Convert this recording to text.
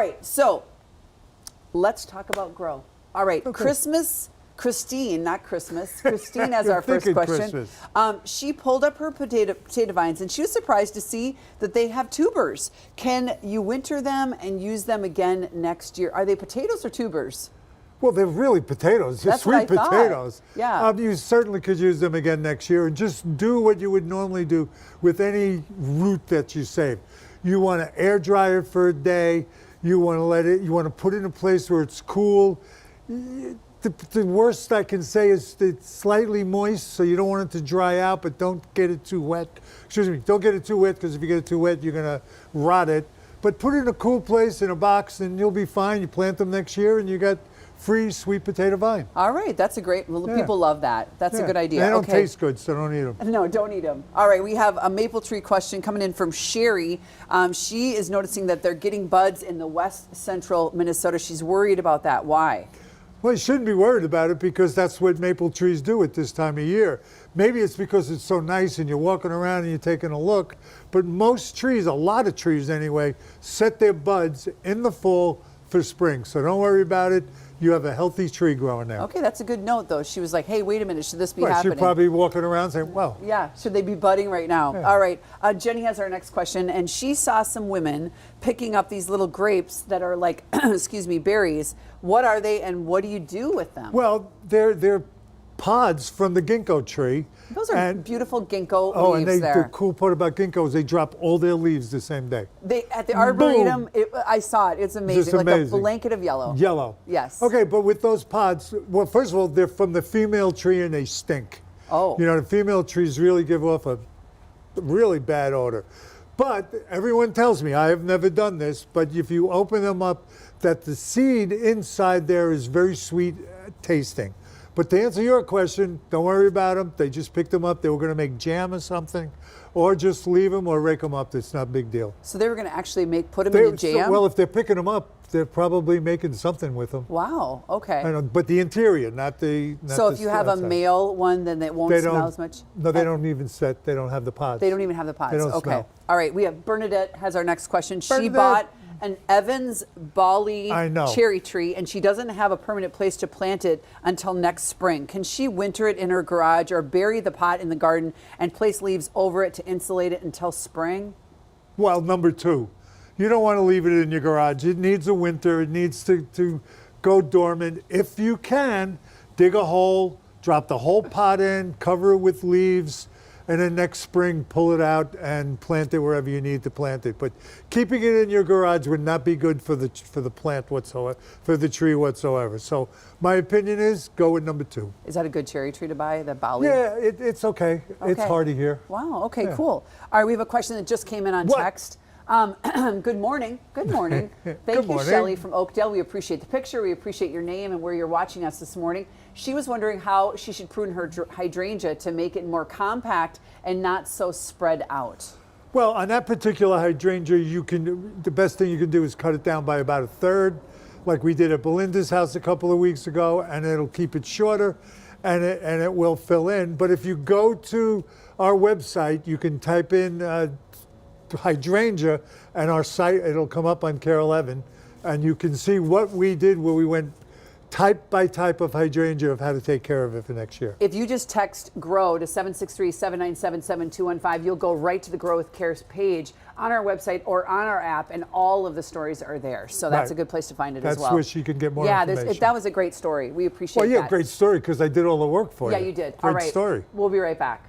All right, so let's talk about grow. All right, Okay. Christine, not Christmas. Christine as our first Thinking question. Christmas. She pulled up her potato vines and she was surprised to see that they have tubers. Can you winter them and use them again next year? Are they potatoes or tubers? Well, they're really potatoes. They're That's what sweet I thought. potatoes. Yeah. You certainly could use them again next year, and just do what you would normally do with any root that you save. You want to air dry it for a day. You want to let it. You want to put it in a place where it's cool. The worst I can say is it's slightly moist, so you don't want it to dry out, but don't get it too wet. Excuse me, don't get it too wet, because if you get it too wet, you're going to rot it. But put it in a cool place in a box, and you'll be fine. You plant them next year, and you got free sweet potato vine. All right, that's a great, well, Yeah. people love that. That's a Yeah. good idea. They don't Okay. taste good, so don't eat them. No, don't eat them. All right, we have a maple tree question coming in from Sherry. She is noticing that they're getting buds in the west central Minnesota. She's worried about that. Why? Well, you shouldn't be worried about it, because that's what maple trees do at this time of year. Maybe it's because it's so nice and you're walking around and you're taking a look, but most trees, a lot of trees anyway, set their buds in the fall for spring. So don't worry about it. You have a healthy tree growing there. Okay, that's a good note, though. She was like, hey, wait a minute, should this be Well, happening? she's probably walking around saying, well, Yeah, should they be budding right now? Yeah. All right, Jenny has our next question, and she saw some women picking up these little grapes that are like, excuse me, berries. What are they, and what do you do with them? well, they're pods from the ginkgo tree. Those are and, beautiful ginkgo oh, leaves and the there. cool part about ginkgo is they drop all their leaves the same day. They at the Arboretum, Boom. I saw it. It's amazing, Just like amazing. a blanket of yellow. Yellow. Yes. Okay, but with those pods, well, first of all, they're from the female tree and they stink. Oh. You know, the female trees really give off a really bad odor. But everyone tells me, I have never done this, but if you open them up, that the seed inside there is very sweet tasting. But to answer your question, don't worry about them. They just picked them up. They were going to make jam or something, or just leave them or rake them up. It's not a big deal. So they were going to actually put them in a jam? Well, if they're picking them up, they're probably making something with them. Wow, okay. I know, but the interior, not the. Not So the if you have a outside. male one, then it won't They smell don't- as much? No, they don't even set. They don't have the pods. They don't even have the pods. They don't Okay. smell. All right. We have Bernadette has our next question. She Bernadette. bought an Evans Bali I know. cherry tree, and she doesn't have a permanent place to plant it until next spring. Can she winter it in her garage or bury the pot in the garden and place leaves over it to insulate it until spring? Well, number two, you don't want to leave it in your garage. It needs a winter. It needs to go dormant. If you can, dig a hole, drop the whole pot in, cover it with leaves, and then next spring pull it out and plant it wherever you need to plant it. But keeping it in your garage would not be good for the plant whatsoever, for the tree whatsoever. So my opinion is go with number two. Is that a good cherry tree to buy, the Bali? Yeah, it's okay. It's Okay. hardy here. Wow, okay, Yeah. cool. All right, we have a question that just came in on What? text. Good morning. Good morning. Thank Good you, morning. Shelley from Oakdale. We appreciate the picture. We appreciate your name and where you're watching us this morning. She was wondering how she should prune her hydrangea to make it more compact and not so spread out. Well, on that particular hydrangea, the best thing you can do is cut it down by about a third, like we did at Belinda's house a couple of weeks ago, and it'll keep it shorter, and it will fill in. But if you go to our website, you can type in hydrangea, and our site, it'll come up on Care 11, and you can see what we did where we went type by type of hydrangea of how to take care of it for next year. If you just text GROW to 763-797-7215, you'll go right to the Grow with Cares page on our website or on our app, and all of the stories are there. So that's Right. a good place to find it That's as well. where she can get more yeah, information. that was a great story. We appreciate Well, yeah, that. great story, because I did all the work for Yeah, you. you did. Great All right. story. We'll be right back.